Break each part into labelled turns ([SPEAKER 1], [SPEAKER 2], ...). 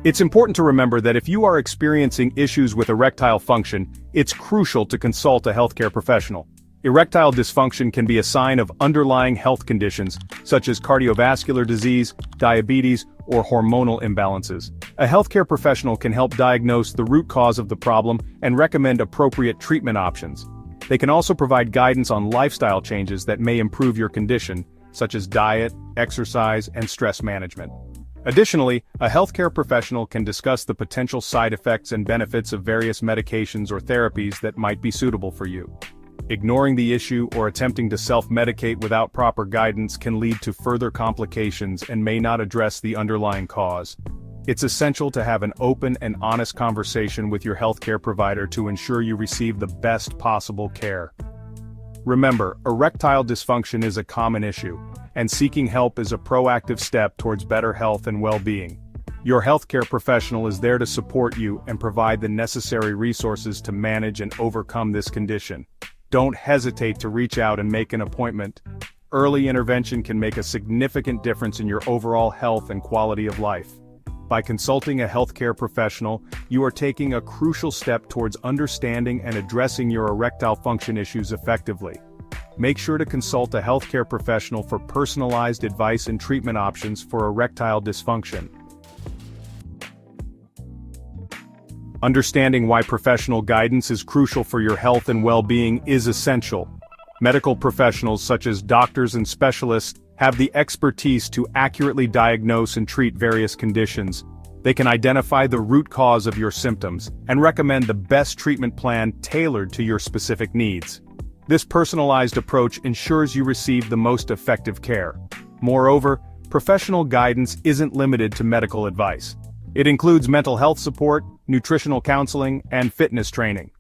[SPEAKER 1] It's important to remember that if you are experiencing issues with erectile function, it's crucial to consult a healthcare professional. Erectile dysfunction can be a sign of underlying health conditions, such as cardiovascular disease, diabetes, or hormonal imbalances. A healthcare professional can help diagnose the root cause of the problem and recommend appropriate treatment options. They can also provide guidance on lifestyle changes that may improve your condition, such as diet, exercise, and stress management. Additionally, a healthcare professional can discuss the potential side effects and benefits of various medications or therapies that might be suitable for you. Ignoring the issue or attempting to self-medicate without proper guidance can lead to further complications and may not address the underlying cause. It's essential to have an open and honest conversation with your healthcare provider to ensure you receive the best possible care. Remember, erectile dysfunction is a common issue, and seeking help is a proactive step towards better health and well-being. Your healthcare professional is there to support you and provide the necessary resources to manage and overcome this condition. Don't hesitate to reach out and make an appointment. Early intervention can make a significant difference in your overall health and quality of life. By consulting a healthcare professional, you are taking a crucial step towards understanding and addressing your erectile function issues effectively. Make sure to consult a healthcare professional for personalized advice and treatment options for erectile dysfunction. Understanding why professional guidance is crucial for your health and well-being is essential. Medical professionals such as doctors and specialists have the expertise to accurately diagnose and treat various conditions. They can identify the root cause of your symptoms and recommend the best treatment plan tailored to your specific needs. This personalized approach ensures you receive the most effective care. Moreover, professional guidance isn't limited to medical advice. It includes mental health support, nutritional counseling, and fitness training.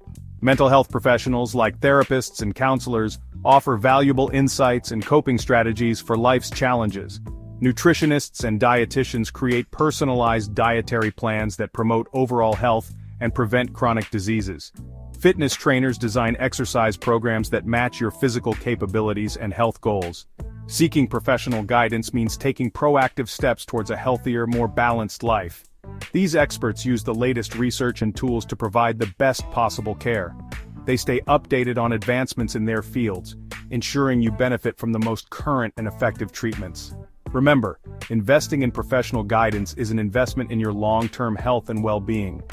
[SPEAKER 1] Mental health professionals like therapists and counselors offer valuable insights and coping strategies for life's challenges. Nutritionists and dietitians create personalized dietary plans that promote overall health and prevent chronic diseases. Fitness trainers design exercise programs that match your physical capabilities and health goals. Seeking professional guidance means taking proactive steps towards a healthier, more balanced life. These experts use the latest research and tools to provide the best possible care. They stay updated on advancements in their fields, ensuring you benefit from the most current and effective treatments. Remember, investing in professional guidance is an investment in your long-term health and well-being.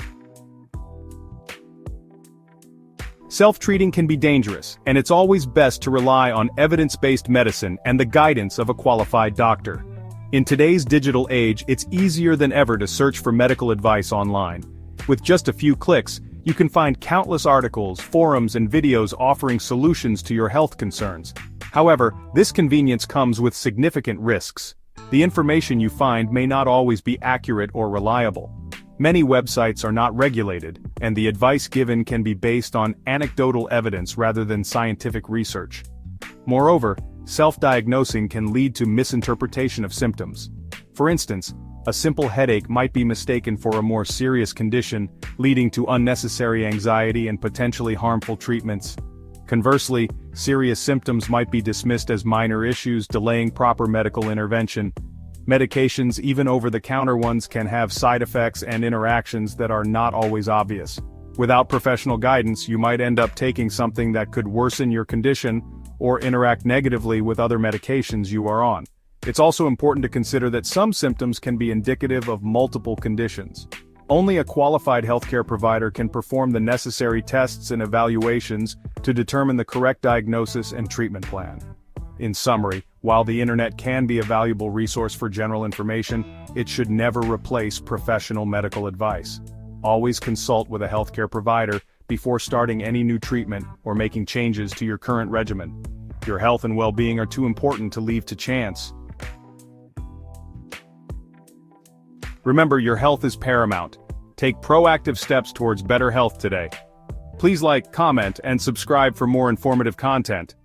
[SPEAKER 1] Self-treating can be dangerous, and it's always best to rely on evidence-based medicine and the guidance of a qualified doctor. In today's digital age, it's easier than ever to search for medical advice online. With just a few clicks, you can find countless articles, forums, and videos offering solutions to your health concerns. However, this convenience comes with significant risks. The information you find may not always be accurate or reliable. Many websites are not regulated, and the advice given can be based on anecdotal evidence rather than scientific research. Moreover, self-diagnosing can lead to misinterpretation of symptoms. For instance, a simple headache might be mistaken for a more serious condition, leading to unnecessary anxiety and potentially harmful treatments. Conversely, serious symptoms might be dismissed as minor issues, delaying proper medical intervention. Medications, even over-the-counter ones, can have side effects and interactions that are not always obvious. Without professional guidance, you might end up taking something that could worsen your condition or interact negatively with other medications you are on. It's also important to consider that some symptoms can be indicative of multiple conditions. Only a qualified healthcare provider can perform the necessary tests and evaluations to determine the correct diagnosis and treatment plan. In summary, while the internet can be a valuable resource for general information, it should never replace professional medical advice. Always consult with a healthcare provider before starting any new treatment or making changes to your current regimen. Your health and well-being are too important to leave to chance. Remember, your health is paramount. Take proactive steps towards better health today. Please like, comment, and subscribe for more informative content.